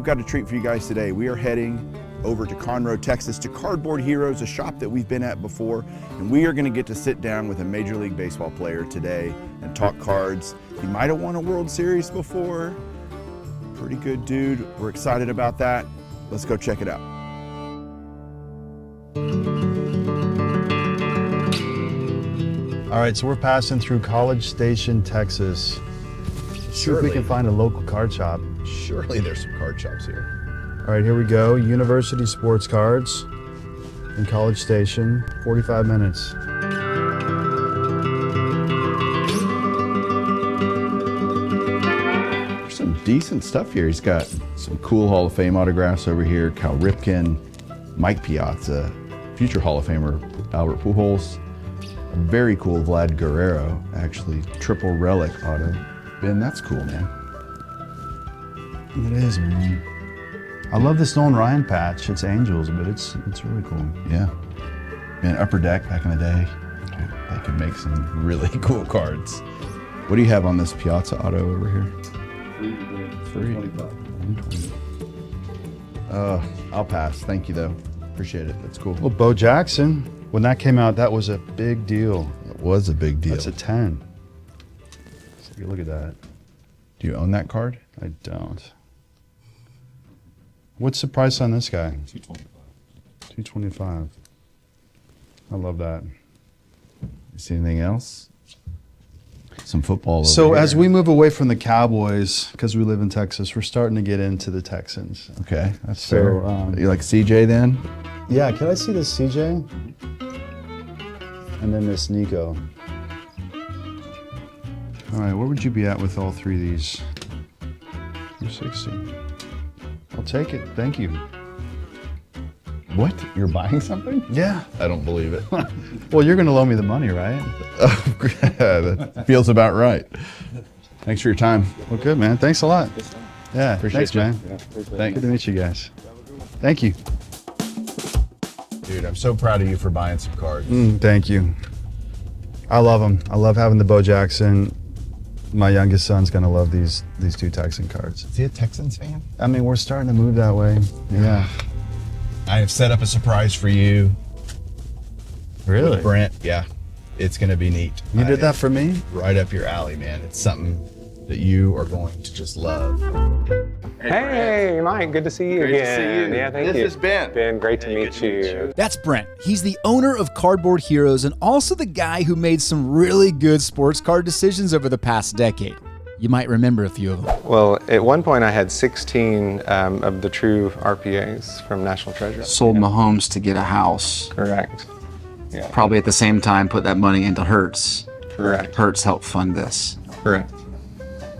we've got a treat for you guys today. We are heading over to Conroe, Texas to Cardboard Heroes, a shop that we've been at before, and we are going to get to sit down with a Major League Baseball player today and talk cards. He might have won a World Series before. Pretty good dude. We're excited about that. Let's go check it out. All right, so we're passing through College Station, Texas. See if we can find a local card shop. Surely there's some card shops here. All right, here we go. University Sports Cards in College Station, 45 minutes. There's some decent stuff here. He's got some cool Hall of Fame autographs over here. Cal Ripken, Mike Piazza, future Hall of Famer Albert Pujols. A very cool Vlad Guerrero, actually, triple relic auto. Ben, that's cool, man. It is, man. I love this Nolan Ryan patch. It's Angels, but it's really cool. Yeah. Man, Upper Deck back in the day, they could make some really cool cards. What do you have on this Piazza auto over here? Free. I'll pass. Thank you, though. Appreciate it. That's cool. Well, Bo Jackson, when that came out, that was a big deal. It was a big deal. That's a 10. So look at that. Do you own that card? I don't. What's the price on this guy? $225. $225. I love that. You see anything else? Some football over So here. as we move away from the Cowboys, because we live in Texas, we're starting to get into the Texans. Okay, that's So, fair. You like CJ then? Yeah, can I see this CJ? And then this Nico. All right, where would you be at with all three of these? 260. I'll take it, thank you. What? You're buying something? Yeah. I don't believe it. Well, you're gonna loan me the money, right? That feels about right. Thanks for your time. Well, good, man. Thanks a lot. Yeah, Appreciate thanks, you. man. Yeah, Good to meet you guys. Thank you. Dude, I'm so proud of you for buying some cards. Thank you. I love them. I love having the Bo Jackson. My youngest son's gonna love these two Texan cards. Is he a Texans fan? I mean, we're starting to move that way. Yeah. I have set up a surprise for you. Really? With Brent, yeah. It's gonna be neat. You did that for me? Right up your alley, man. It's something that you are going to just love. Hey, Mike, good to see you again. to see you. Yeah, thank you. This is Ben. Ben, great to meet you. That's Brent. He's the owner of Cardboard Heroes and also the guy who made some really good sports card decisions over the past decade. You might remember a few of them. Well, at one point I had 16 of the true RPAs from National Treasure. Sold Mahomes to get a house. Correct. Yeah. Probably at the same time put that money into Hertz. Correct. Hertz helped fund this. Correct.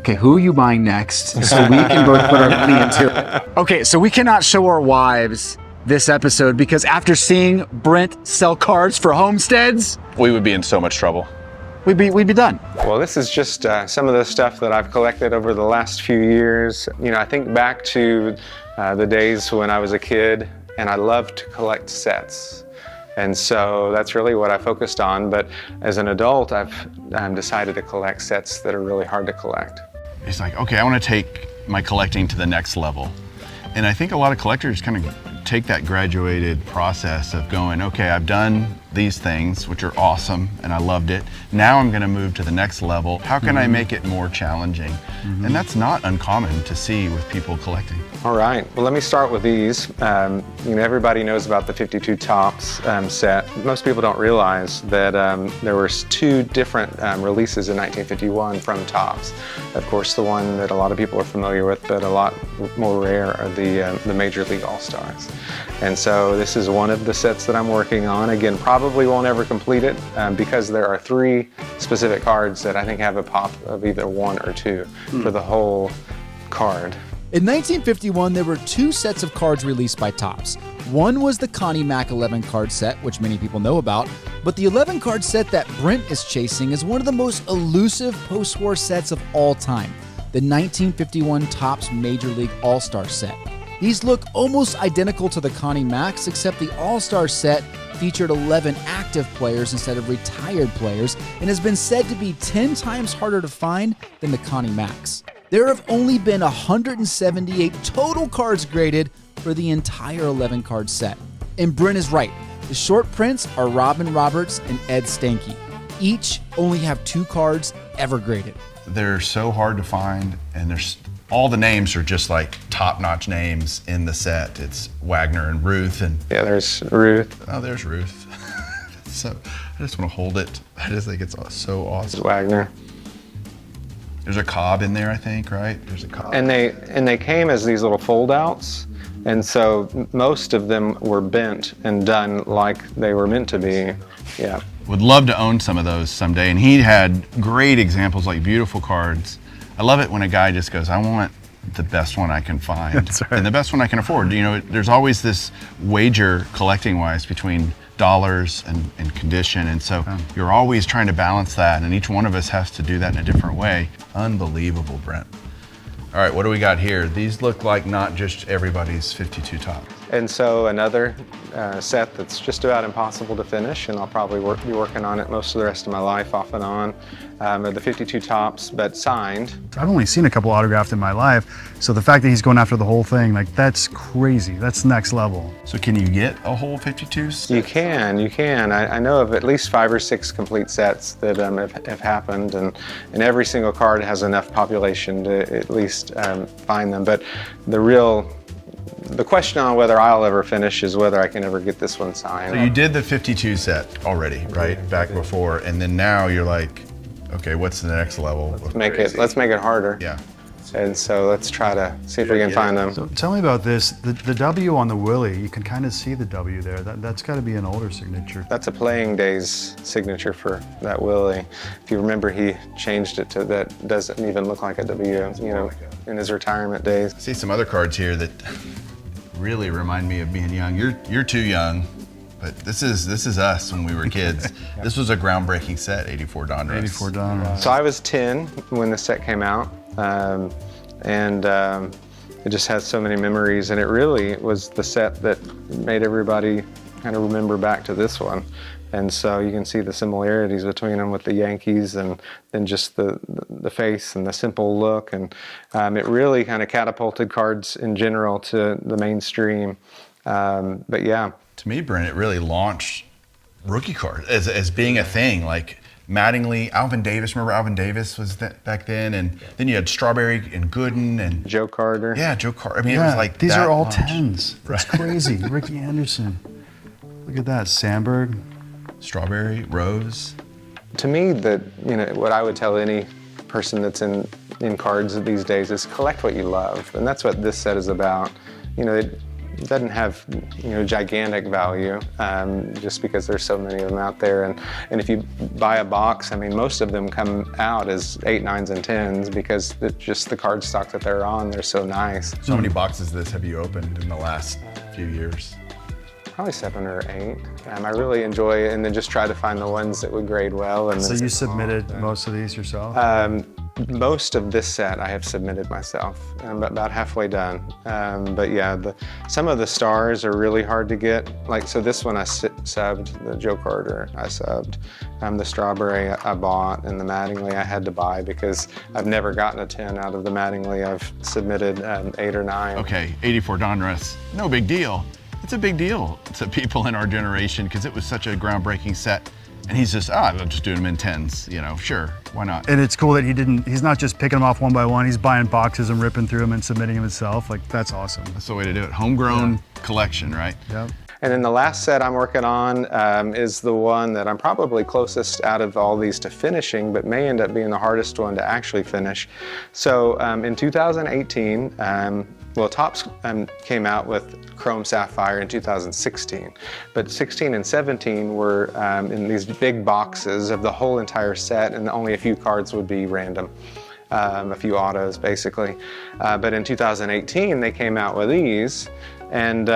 Okay, who are you buying next so we can both put our money into it? Okay, so we cannot show our wives this episode because after seeing Brent sell cards for homesteads, We would be in so much trouble. we'd be done. Well, this is just some of the stuff that I've collected over the last few years. You know, I think back to the days when I was a kid and I loved to collect sets. And so that's really what I focused on. But as an adult, I've decided to collect sets that are really hard to collect. It's like, okay, I want to take my collecting to the next level. And I think a lot of collectors kind of take that graduated process of going, okay, I've done these things, which are awesome, and I loved it. Now I'm going to move to the next level. How can I make it more challenging? And that's not uncommon to see with people collecting. All right, well, let me start with these. You know, everybody knows about the 52 Tops set. Most people don't realize that there were two different releases in 1951 from Tops. Of course, the one that a lot of people are familiar with, but a lot more rare, are the Major League All-Stars. And so this is one of the sets that I'm working on. Again, probably won't ever complete it because there are 3 specific cards that I think have a pop of either 1 or 2 for the whole card. In 1951, there were 2 sets of cards released by Topps. One was the Connie Mack 11 card set, which many people know about, but the 11 card set that Brent is chasing is one of the most elusive post-war sets of all time, the 1951 Topps Major League All-Star set. These look almost identical to the Connie Macks, except the All-Star set featured 11 active players instead of retired players and has been said to be 10 times harder to find than the Connie Macks. There have only been 178 total cards graded for the entire 11 card set. And Brent is right. The short prints are Robin Roberts and Ed Stanky. Each only have 2 cards ever graded. They're so hard to find, and there's all the names are just like top-notch names in the set. It's Wagner and Ruth, and Yeah, there's Ruth. oh, there's Ruth. So I just want to hold it. I just think it's so There's awesome. Wagner. There's a Cobb in there, I think, right? There's a Cobb. And they came as these little fold-outs, and so most of them were bent and done like they were meant to be. Yeah. Would love to own some of those someday. And he had great examples, like beautiful cards. I love it when a guy just goes, I want the best one I can find. That's right. And the best one I can afford. You know, there's always this wager collecting-wise between dollars and condition. And so you're always trying to balance that. And each one of us has to do that in a different way. Unbelievable, Brent. All right, what do we got here? These look like not just everybody's 52 top. And so another set that's just about impossible to finish, and I'll probably be working on it most of the rest of my life, off and on, are the 52 tops, but signed. I've only seen a couple autographed in my life, so the fact that he's going after the whole thing, like, that's crazy. That's next level. So can you get a whole 52? You can. I know of at least 5 or 6 complete sets that have happened, and every single card has enough population to at least find them. But the question on whether I'll ever finish is whether I can ever get this one signed. So you did the 52 set already, right? Back before, and then now you're like, okay, what's the next level? Let's make it harder. Yeah. And so let's try to see if we can find them. So tell me about this. The W on the Willie, you can kind of see the W there. That's got to be an older signature. That's a playing days signature for that Willie. If you remember, he changed it to that doesn't even look like a W, you know, in his retirement days. I see some other cards here that really remind me of being young. You're too young, but this is us when we were kids. This was a groundbreaking set, 84 Donruss. 84 Donruss. So I was 10 when the set came out, and it just has so many memories, and it really was the set that made everybody kind of remember back to this one. And so you can see the similarities between them with the Yankees, and then just the face and the simple look, and it really kind of catapulted cards in general to the mainstream. But yeah. To me, Brent, it really launched rookie card as being a thing. Like Mattingly, Alvin Davis. Remember Alvin Davis was back then, and then you had Strawberry and Gooden and Joe Carter. Yeah, Joe Carter. I mean, Yeah, it was like these that are all launch. 10s. That's crazy. Ricky Anderson. Look at that. Sandberg. Strawberry, Rose. To me, what I would tell any person that's in cards these days is collect what you love, and that's what this set is about. You know, it doesn't have gigantic value just because there's so many of them out there, and if you buy a box, I mean, most of them come out as 8, 9s, and 10s because it's just the card stock that they're on. They're so nice. So many boxes of this have you opened in the last few years? Probably 7 or 8. I really enjoy it, and then just try to find the ones that would grade well. And So you submitted most of these yourself? most of this set I have submitted myself. I'm about halfway done. But yeah, some of the stars are really hard to get. Like, so this one I subbed, the Joe Carter I subbed. The Strawberry I bought, and the Mattingly I had to buy because I've never gotten a 10 out of the Mattingly. I've submitted 8 or 9. Okay, 84 Donruss, no big deal. It's a big deal to people in our generation because it was such a groundbreaking set. And he's just, I'll just do them in 10s, sure, why not? And it's cool that he's not just picking them off one by one, he's buying boxes and ripping through them and submitting them himself. Like, that's awesome. That's the way to do it. Homegrown collection, right? Yep. And then the last set I'm working on is the one that I'm probably closest out of all these to finishing, but may end up being the hardest one to actually finish. So in 2018, Topps came out with Chrome Sapphire in 2016, but 16 and 17 were in these big boxes of the whole entire set, and only a few cards would be random. A few autos, basically. But in 2018, they came out with these, and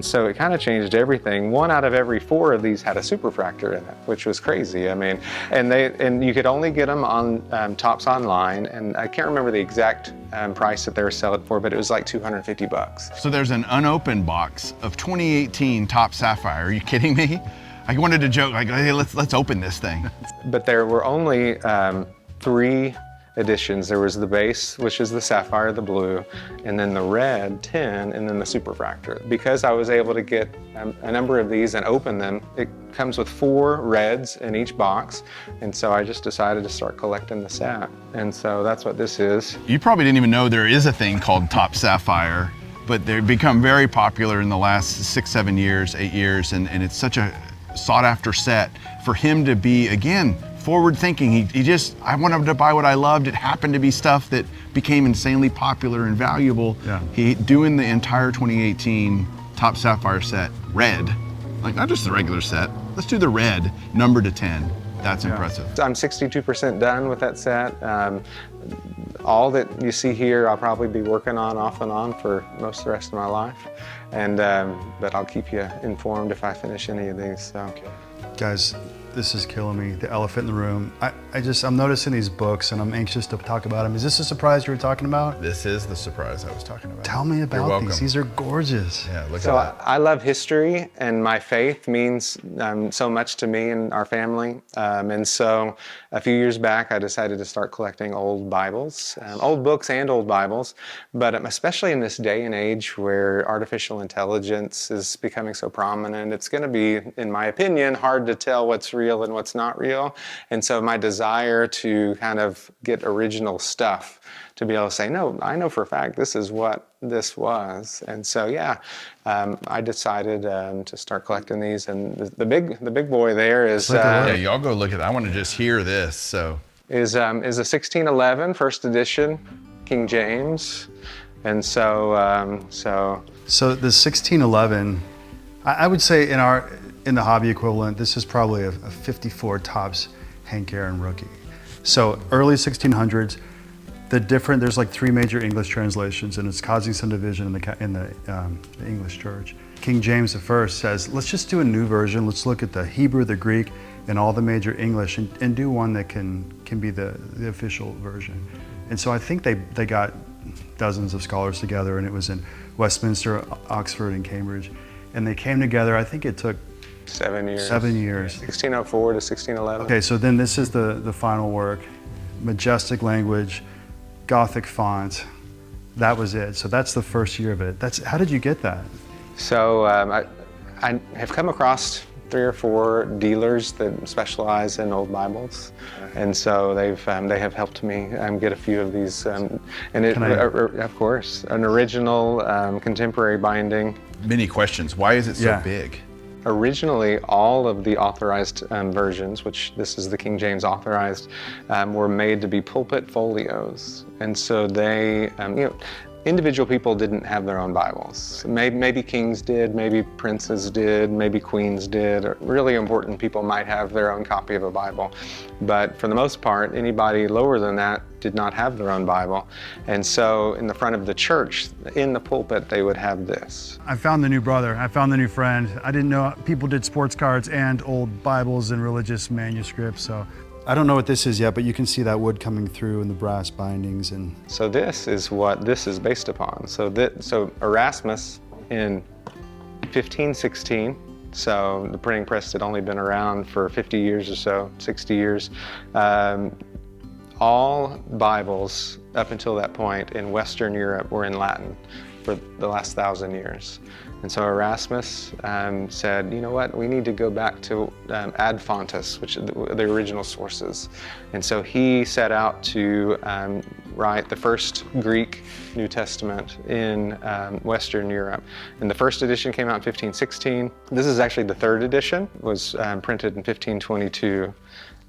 so it kind of changed everything. 1 out of every 4 of these had a superfractor in it, which was crazy. I mean, and you could only get them on Topps Online, and I can't remember the exact price that they were selling for, but it was like $250. So there's an unopened box of 2018 Topps Sapphire. Are you kidding me? I wanted to joke, like, hey, let's open this thing. But there were only 3 editions. There was the base, which is the sapphire, the blue, and then the red 10, and then the superfractor. Because I was able to get a number of these and open them, it comes with 4 reds in each box, and so I just decided to start collecting the sap. And so that's what this is. You probably didn't even know there is a thing called top sapphire, but they've become very popular in the last 6, 7 years, 8 years, and it's such a sought after set. For him to be, again, forward thinking, he just, I wanted to buy what I loved. It happened to be stuff that became insanely popular and valuable. Yeah. He doing the entire 2018 top sapphire set red, like not just the regular set, let's do the red, number to 10. That's impressive. I'm 62% done with that set. All that you see here, I'll probably be working on off and on for most of the rest of my life. And but I'll keep you informed if I finish any of these. So. Guys, this is killing me. The elephant in the room. I'm noticing these books and I'm anxious to talk about them. Is this a surprise you were talking about? This is the surprise I was talking about. Tell me You're about welcome. these. These are gorgeous. Yeah, look So at that. I love history, and my faith means so much to me and our family. And so a few years back, I decided to start collecting old Bibles, old books and old Bibles. But especially in this day and age where artificial intelligence is becoming so prominent, it's going to be, in my opinion, hard to tell what's real and what's not real. And so my desire to kind of get original stuff, to be able to say, no, I know for a fact this is what this was. And so, yeah, I decided to start collecting these. And the big boy there is Yeah, y'all go look at that. I want to just hear this. So is a 1611 first edition, King James. And so So the 1611, I would say in the hobby equivalent, this is probably a 54 tops Hank Aaron rookie. So early 1600s, there's like 3 major English translations, and it's causing some division in the English church. King James I says, let's just do a new version. Let's look at the Hebrew, the Greek, and all the major English, and do one that can be the official version. And so I think they got dozens of scholars together, and it was in Westminster, Oxford, and Cambridge. And they came together, I think it took 7 years. 7 years. 1604 to 1611. Okay, so then this is the final work. Majestic language, Gothic font. That was it. So that's the first year of it. How did you get that? So I have come across 3 or 4 dealers that specialize in old Bibles, and so they have helped me get a few of these. And of course, an original contemporary binding. many questions. Why is it so Yeah. big? Originally, all of the authorized versions, which this is the King James authorized, were made to be pulpit folios. And so they, individual people didn't have their own Bibles. Maybe kings did, maybe princes did, maybe queens did. Or really important people might have their own copy of a Bible. But for the most part, anybody lower than that did not have their own Bible. And so in the front of the church, in the pulpit, they would have this. I found the new brother. I found the new friend. I didn't know people did sports cards and old Bibles and religious manuscripts. So I don't know what this is yet, but you can see that wood coming through in the brass bindings. And So this is what this is based upon. So Erasmus in 1516, so the printing press had only been around for 50 years or so, 60 years. All Bibles up until that point in Western Europe were in Latin for the last 1,000 years. And so Erasmus said, you know what, we need to go back to ad fontes, which are the original sources. And so he set out to write the first Greek New Testament in Western Europe. And the first edition came out in 1516. This is actually the third edition, was printed in 1522.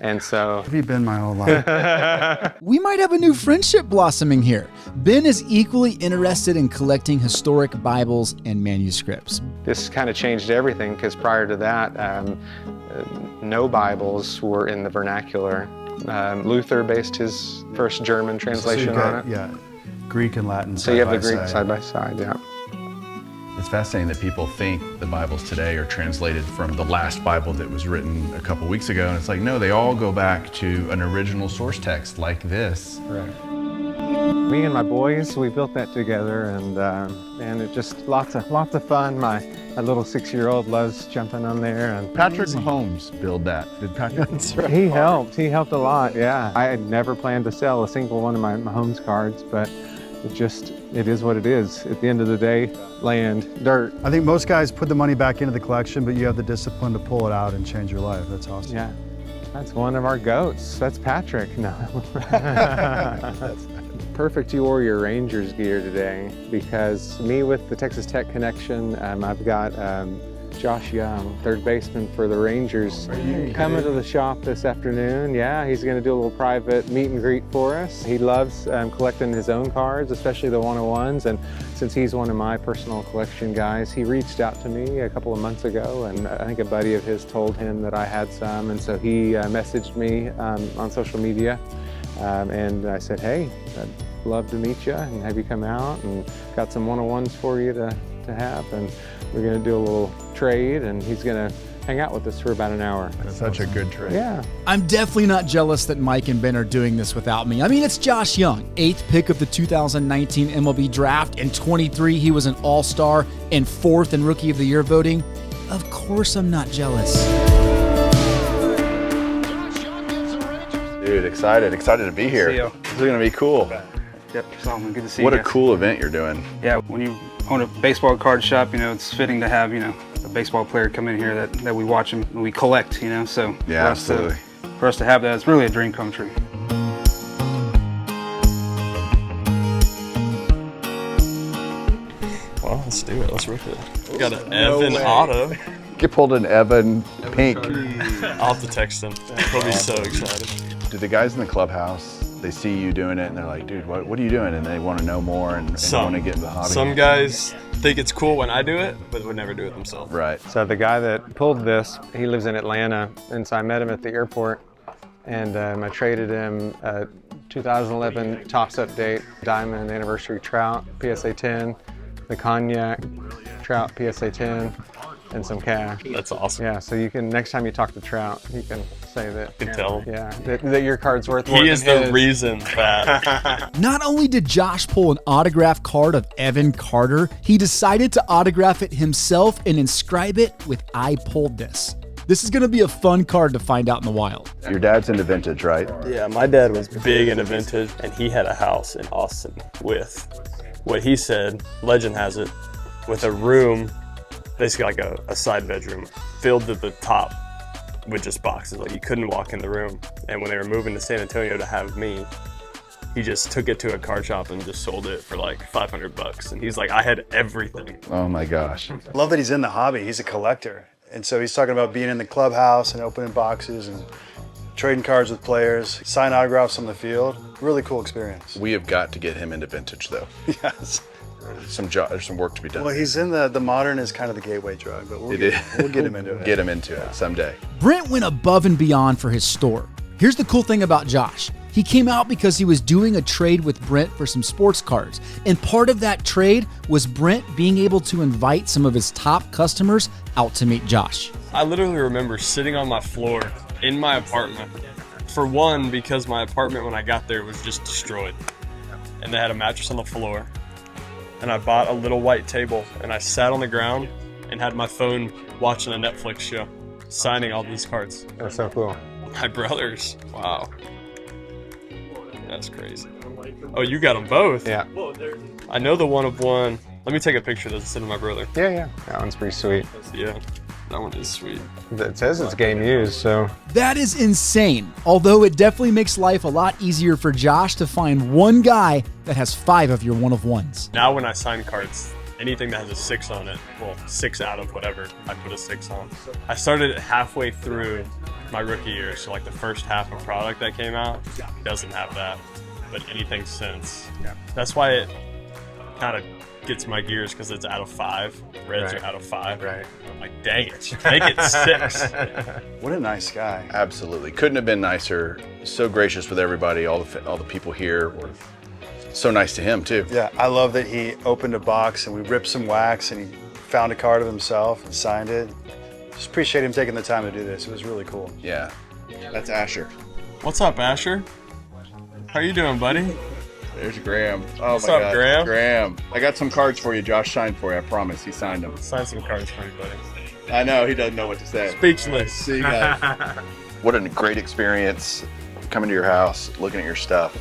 And so have you been my whole life? We might have a new friendship blossoming here. Ben is equally interested in collecting historic Bibles and manuscripts. this kind of changed everything, because prior to that, no Bibles were in the vernacular. Luther based his first German translation on it. Yeah, Greek and Latin. So you have the Greek side by side, yeah. It's fascinating that people think the Bibles today are translated from the last Bible that was written a couple weeks ago, and it's like, no, they all go back to an original source text like this. Right. Me and my boys, we built that together, and it just lots of fun. My a little 6-year-old loves jumping on there. And Patrick Mahomes build that. Did Patrick? That's right. he helped a lot, yeah. I had never planned to sell a single one of my Mahomes cards, but it is what it is. At the end of the day, land, dirt. I think most guys put the money back into the collection, but you have the discipline to pull it out and change your life. That's awesome. Yeah, that's one of our goats. That's Patrick. No. Perfect you wore your Rangers gear today, because me with the Texas Tech connection, I've got Josh Jung, third baseman for the Rangers, coming to the shop this afternoon. Yeah, he's going to do a little private meet and greet for us. He loves collecting his own cards, especially the 101s, and since he's one of my personal collection guys, he reached out to me a couple of months ago, and I think a buddy of his told him that I had some, and so he messaged me on social media, and I said, hey, I'd love to meet you and have you come out, and got some 101s for you to have, and we're going to do a little trade, and he's going to hang out with us for about an hour. That's such a good trade. Yeah. I'm definitely not jealous that Mike and Ben are doing this without me. I mean, it's Josh Jung, 8th pick of the 2019 MLB draft. In 23, he was an All-Star and 4th in Rookie of the Year voting. Of course I'm not jealous. Dude, excited to be here. See you. This is gonna be cool. Yep, Solomon, good to see What you. a cool event you're doing. Yeah, when you own a baseball card shop, it's fitting to have, a baseball player come in here that we watch and we collect, so Yeah, absolutely. For us to have that, it's really a dream come true. Well, let's do it. Let's rip it. We got an Evan auto. You pulled an Evan pink. I'll have to text him. He'll be so excited. Do the guys in the clubhouse, they see you doing it and they're like, dude, what are you doing? And they want to know more and want to get in the hobby. Some guys think it's cool when I do it, but would never do it themselves. Right. So the guy that pulled this, he lives in Atlanta, and so I met him at the airport, and I traded him a 2011 Topps Update Diamond Anniversary Trout PSA 10, the Cognac Trout PSA 10, and some cash. That's awesome. Yeah, so you can, next time you talk to Trout, you can say that. You can tell him. Yeah, that your card's worth more He than is the his. reason that. Not only did Josh pull an autograph card of Evan Carter, he decided to autograph it himself and inscribe it with "I pulled this." This is going to be a fun card to find out in the wild. Your dad's into vintage, right? Yeah, my dad was big into vintage, and he had a house in Austin with what he said, legend has it, with a room, basically like a side bedroom, filled to the top with just boxes. Like, you couldn't walk in the room. And when they were moving to San Antonio to have me, he just took it to a card shop and just sold it for like $500. And he's like, I had everything. Oh my gosh. Love that he's in the hobby. He's a collector. And so he's talking about being in the clubhouse and opening boxes and trading cards with players, sign autographs on the field. Really cool experience. We have got to get him into vintage though. Yes. There's some work to be done. Well, he's in the modern is kind of the gateway drug, but we'll get him into it. Get him into it someday. Brent went above and beyond for his store. Here's the cool thing about Josh. He came out because he was doing a trade with Brent for some sports cards. And part of that trade was Brent being able to invite some of his top customers out to meet Josh. I literally remember sitting on my floor in my apartment. For one, because my apartment when I got there was just destroyed. And they had a mattress on the floor. And I bought a little white table, and I sat on the ground and had my phone watching a Netflix show, signing all these cards. That's so cool. My brothers, wow. That's crazy. Oh, you got them both? Yeah. I know the one of one. Let me take a picture that's sitting my brother. Yeah. That one's pretty sweet. Yeah, that one is sweet. It says it's game used, so. That is insane. Although it definitely makes life a lot easier for Josh to find one guy that has 5 of your one of ones. Now when I sign cards, anything that has a 6 on it, well, 6 out of whatever, I put a 6 on. I started it halfway through my rookie year, so like the first half of product that came out doesn't have that, but anything since. Yeah. That's why it kind of gets my gears, because it's out of 5. Reds are out of 5. Right. I'm like, dang it, make it 6. What a nice guy. Absolutely. Couldn't have been nicer. So gracious with everybody. All the people here were so nice to him too. Yeah, I love that he opened a box and we ripped some wax and he found a card of himself and signed it. Just appreciate him taking the time to do this. It was really cool. Yeah. That's Asher. What's up, Asher? How you doing, buddy? There's Graham. Oh What's my up, God, Graham? Graham. I got some cards for you. Josh signed for you. I promise. He signed them. Sign some cards for me, buddy. I know he doesn't know what to say. Speechless. See you guys. What a great experience coming to your house, looking at your stuff.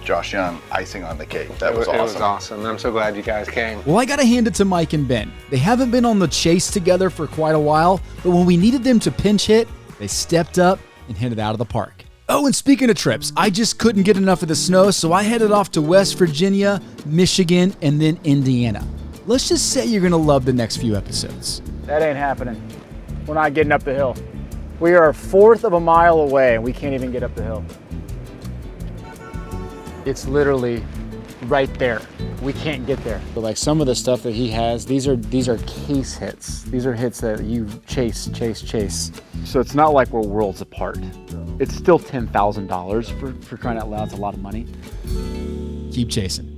Josh Jung, icing on the cake. That was awesome. It was awesome. I'm so glad you guys came. Well, I gotta hand it to Mike and Ben. They haven't been on the chase together for quite a while, but when we needed them to pinch hit, they stepped up and hit it out of the park. Oh, and speaking of trips, I just couldn't get enough of the snow, so I headed off to West Virginia, Michigan, and then Indiana. Let's just say you're gonna love the next few episodes. That ain't happening. We're not getting up the hill. We are a fourth of a mile away and we can't even get up the hill. It's literally right there. We can't get there. But like some of the stuff that he has, these are case hits. These are hits that you chase. So it's not like we're worlds apart. It's still $10,000 for crying out loud. It's a lot of money. Keep chasing.